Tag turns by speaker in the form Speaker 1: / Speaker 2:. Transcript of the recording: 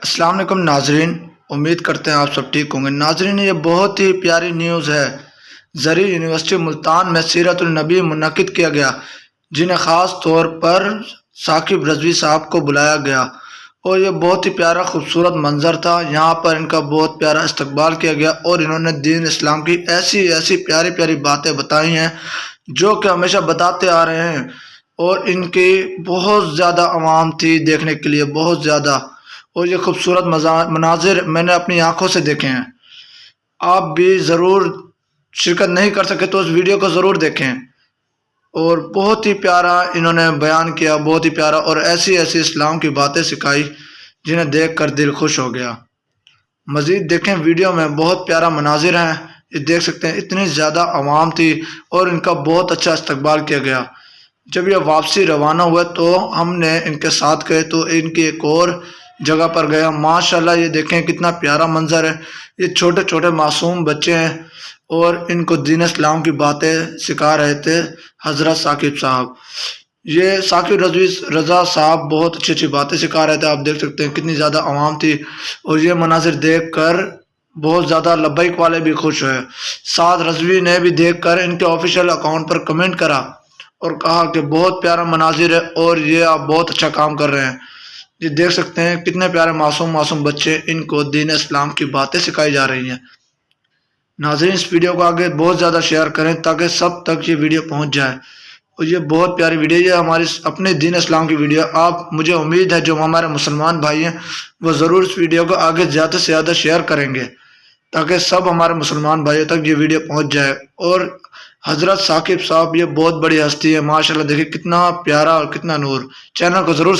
Speaker 1: السلام علیکم ناظرین، امید کرتے ہیں آپ سب ٹھیک ہوں گے۔ ناظرین، یہ بہت ہی پیاری نیوز ہے۔ زرعی یونیورسٹی ملتان میں سیرت النبی منعقد کیا گیا، جنہیں خاص طور پر ثاقب رضوی صاحب کو بلایا گیا، اور یہ بہت ہی پیارا خوبصورت منظر تھا۔ یہاں پر ان کا بہت پیارا استقبال کیا گیا، اور انہوں نے دین اسلام کی ایسی ایسی پیاری پیاری باتیں بتائی ہیں جو کہ ہمیشہ بتاتے آ رہے ہیں، اور ان کی بہت زیادہ عوام تھی دیکھنے کے لیے، بہت زیادہ۔ اور یہ خوبصورت مناظر میں نے اپنی آنکھوں سے دیکھے ہیں۔ آپ بھی ضرور شرکت نہیں کر سکے تو اس ویڈیو کو ضرور دیکھیں، اور بہت ہی پیارا انہوں نے بیان کیا، بہت ہی پیارا، اور ایسی ایسی اسلام کی باتیں سکھائی جنہیں دیکھ کر دل خوش ہو گیا۔ مزید دیکھیں ویڈیو میں، بہت پیارا مناظر ہیں، یہ دیکھ سکتے ہیں۔ اتنی زیادہ عوام تھی اور ان کا بہت اچھا استقبال کیا گیا۔ جب یہ واپسی روانہ ہوئے تو ہم نے ان کے ساتھ گئے تو ان کی ایک اور جگہ پر گیا۔ ماشاءاللہ یہ دیکھیں کتنا پیارا منظر ہے۔ یہ چھوٹے چھوٹے معصوم بچے ہیں، اور ان کو دین اسلام کی باتیں سکھا رہے تھے حضرت ثاقب صاحب۔ یہ ثاقب رضا صاحب بہت اچھی اچھی باتیں سکھا رہے تھے۔ آپ دیکھ سکتے ہیں کتنی زیادہ عوام تھی، اور یہ مناظر دیکھ کر بہت زیادہ لبیک والے بھی خوش ہوئے۔ سعد رضوی نے بھی دیکھ کر ان کے آفیشیل اکاؤنٹ پر کمنٹ کرا اور کہا کہ بہت پیارا مناظر ہے، اور یہ آپ بہت اچھا کام کر رہے ہیں۔ یہ دیکھ سکتے ہیں کتنے پیارے معصوم معصوم بچے، ان کو دین اسلام کی باتیں سکھائی جا رہی ہیں۔ ناظرین، اس ویڈیو کو آگے بہت زیادہ شیئر کریں تاکہ سب تک یہ ویڈیو پہنچ جائے، اور یہ بہت پیاری ویڈیو، یہ ہماری اپنے دین اسلام کی ویڈیو۔ آپ، مجھے امید ہے جو ہمارے مسلمان بھائی ہیں وہ ضرور اس ویڈیو کو آگے زیادہ سے زیادہ شیئر کریں گے تاکہ سب ہمارے مسلمان بھائیوں تک یہ ویڈیو پہنچ جائے۔ اور حضرت ثاقب صاحب یہ بہت بڑی ہستی ہے، ماشاءاللہ دیکھیں کتنا پیارا اور کتنا نور۔ چینل کو ضرور